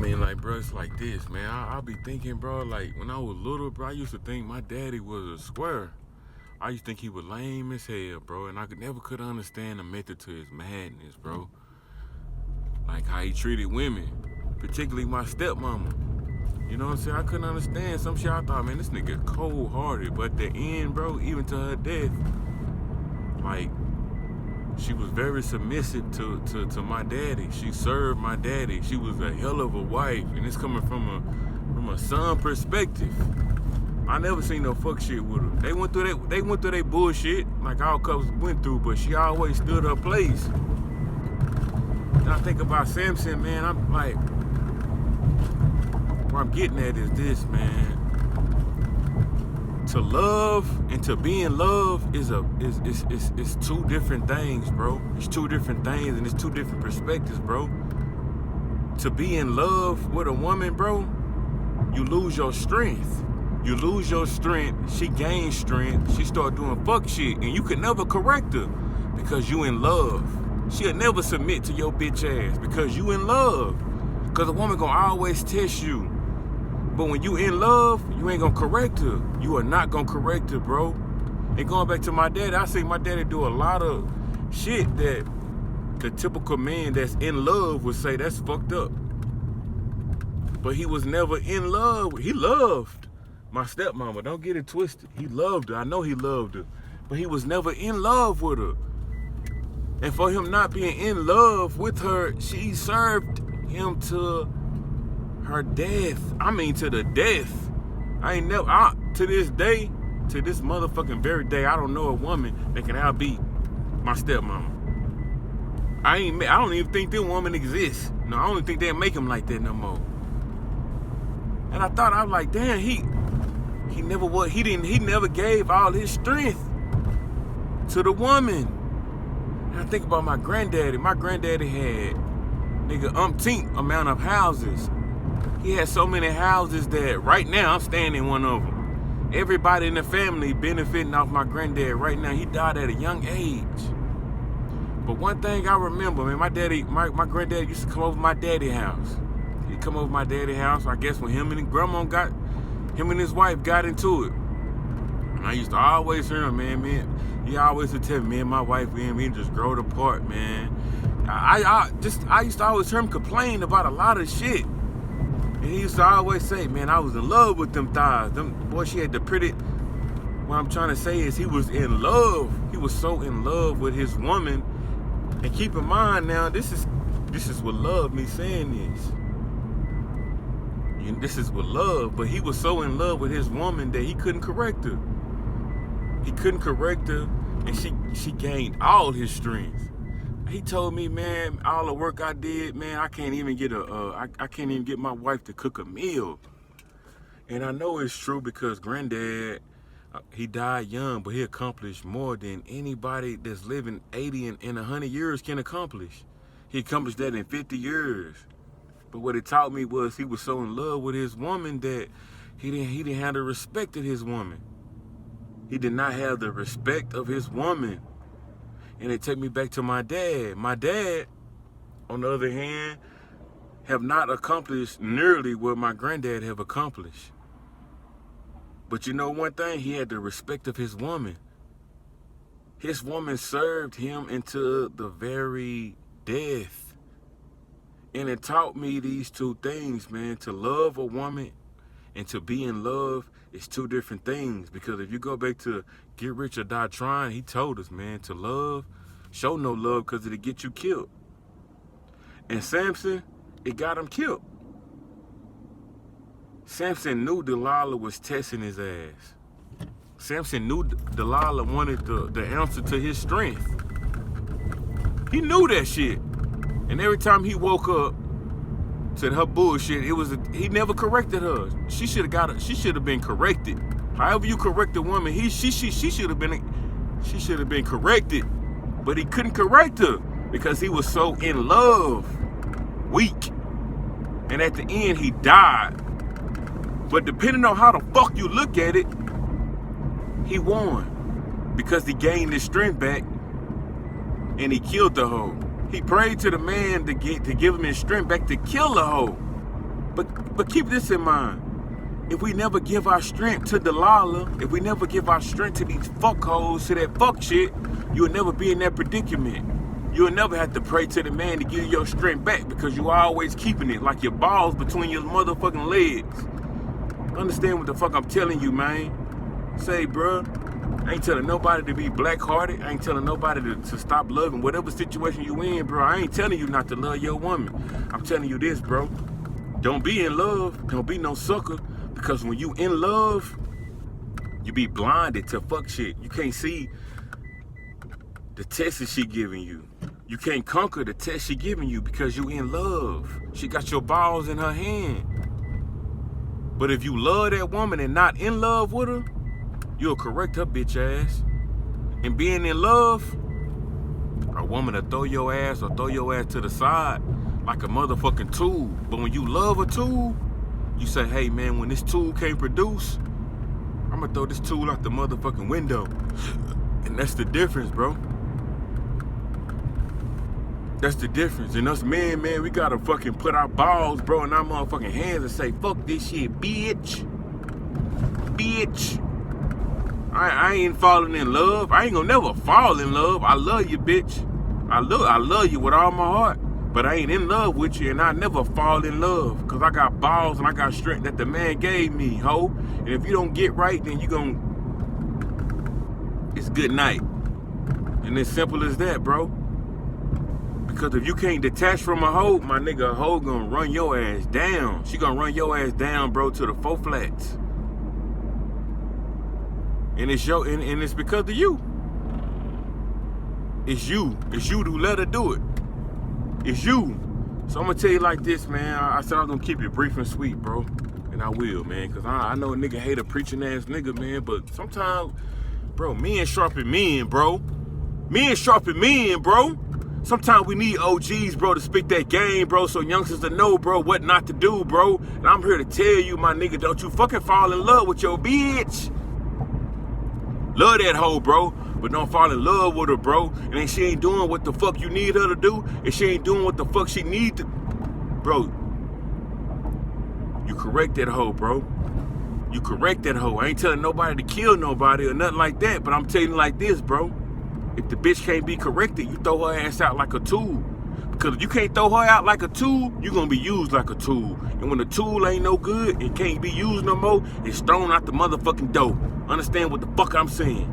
mean, like, bro, it's like this, man. I be thinking, bro, like, when I was little, bro, I used to think my daddy was a square. I used to think he was lame as hell, bro, and I never could understand the method to his madness, bro. Like, how he treated women, particularly my stepmama. You know what I'm saying? I couldn't understand some shit. I thought, man, this nigga cold-hearted. But at the end, bro, even to her death, like, she was very submissive to my daddy. She served my daddy. She was a hell of a wife, and it's coming from a son perspective. I never seen no fuck shit with her. They went through their bullshit like all couples went through, but she always stood her place. And I think about Samson, man. I'm like, what I'm getting at is this, man. To love and to be in love is two different things, bro. It's two different things and it's two different perspectives, bro. To be in love with a woman, bro, you lose your strength. You lose your strength. She gains strength. She start doing fuck shit, and you can never correct her because you in love. She'll never submit to your bitch ass because you in love. Because a woman gonna always test you. But when you in love, you ain't gonna correct her. You are not gonna correct her, bro. And going back to my daddy, I see my daddy do a lot of shit that the typical man that's in love would say that's fucked up. But he was never in love. He loved my stepmama. Don't get it twisted. He loved her. I know he loved her. But he was never in love with her. And for him not being in love with her, she served him to her death. I mean, to the death. To this day, to this motherfucking very day, I don't know a woman that can outbeat my stepmama. I don't even think that woman exists. No, I don't think they make him like that no more. And I thought, I was like, damn, he never gave all his strength to the woman. And I think about my granddaddy. My granddaddy had umpteen amount of houses. He had so many houses that right now I'm staying in one of them. Everybody in the family benefiting off my granddad right now. He died at a young age. But one thing I remember, man, my granddad used to come over to my daddy's house. He'd come over to my daddy's house, I guess when him and his wife got into it. And I used to always hear him, man, he always would tell me, me and my wife, we just growed apart, man. I used to always hear him complain about a lot of shit. And he used to always say, man, I was in love with them thighs. Boy, she had the pretty. What I'm trying to say is he was in love. He was so in love with his woman. And keep in mind now, this is what love, me saying this. And this is what love, but he was so in love with his woman that he couldn't correct her. He couldn't correct her, and she gained all his strength. He told me, man, all the work I did, man, I can't even get my wife to cook a meal. And I know it's true because granddad, he died young, but he accomplished more than anybody that's living 80 and 100 years can accomplish. He accomplished that in 50 years. But what it taught me was he was so in love with his woman that he didn't have the respect of his woman. He did not have the respect of his woman. And it took me back to my dad. My dad, on the other hand, have not accomplished nearly what my granddad have accomplished. But you know one thing? He had the respect of his woman. His woman served him into the very death. And it taught me these two things, man. To love a woman and to be in love is two different things. Because if you go back to Get Rich or Die Trying, he told us, man, to love, show no love because it'll get you killed. And Samson, it got him killed. Samson knew Delilah was testing his ass. Samson knew Delilah wanted the answer to his strength. He knew that shit. And every time he woke up to her bullshit, he never corrected her. She should have been corrected. However you correct a woman, she should have been corrected. But he couldn't correct her because he was so in love. Weak. And at the end he died. But depending on how the fuck you look at it, he won. Because he gained his strength back and he killed the hoe. He prayed to the man to give him his strength back to kill the hoe. But keep this in mind. If we never give our strength to Delilah, if we never give our strength to these fuckholes, to that fuck shit, you'll never be in that predicament. You'll never have to pray to the man to give you your strength back because you always keeping it like your balls between your motherfucking legs. Understand what the fuck I'm telling you, man. Say, bruh, I ain't telling nobody to be black-hearted. I ain't telling nobody to stop loving whatever situation you in, bro. I ain't telling you not to love your woman. I'm telling you this, bro. Don't be in love. Don't be no sucker. Because when you in love, you be blinded to fuck shit. You can't see the test that she giving you. You can't conquer the test she giving you because you in love. She got your balls in her hand. But if you love that woman and not in love with her, you'll correct her bitch ass. And being in love, a woman will throw your ass or throw your ass to the side like a motherfucking tool. But when you love a tool, you say, hey man, when this tool can't produce, I'm gonna throw this tool out the motherfucking window. And that's the difference, bro. That's the difference. And us men, man, we gotta fucking put our balls, bro, in our motherfucking hands and say, fuck this shit, bitch. Bitch. I ain't falling in love. I ain't gonna never fall in love. I love you, bitch. I love you with all my heart. But I ain't in love with you, and I never fall in love. Because I got balls and I got strength that the man gave me, ho. And if you don't get right, then you gon'... It's good night. And it's simple as that, bro. Because if you can't detach from a hoe, my nigga, a hoe gonna run your ass down. She gonna run your ass down, bro, to the 4 flats. And it's and it's because of you. It's you. It's you who let her do it. It's you. So I'm gonna tell you like this, man. I said I was gonna keep it brief and sweet, bro. And I will, man. Cause I know a nigga hate a preaching ass nigga, man. But sometimes, bro, men sharpen men, bro. Men sharpen men, bro. Sometimes we need OGs, bro, to speak that game, bro, so youngsters to know, bro, what not to do, bro. And I'm here to tell you, my nigga, don't you fucking fall in love with your bitch. Love that hoe, bro, but don't fall in love with her, bro. And then she ain't doing what the fuck you need her to do, and she ain't doing what the fuck she need to... Bro, you correct that hoe, bro. You correct that hoe. I ain't telling nobody to kill nobody or nothing like that, but I'm telling you like this, bro. If the bitch can't be corrected, you throw her ass out like a tool. Because if you can't throw her out like a tool, you're going to be used like a tool. And when the tool ain't no good and can't be used no more, it's thrown out the motherfucking door. Understand what the fuck I'm saying?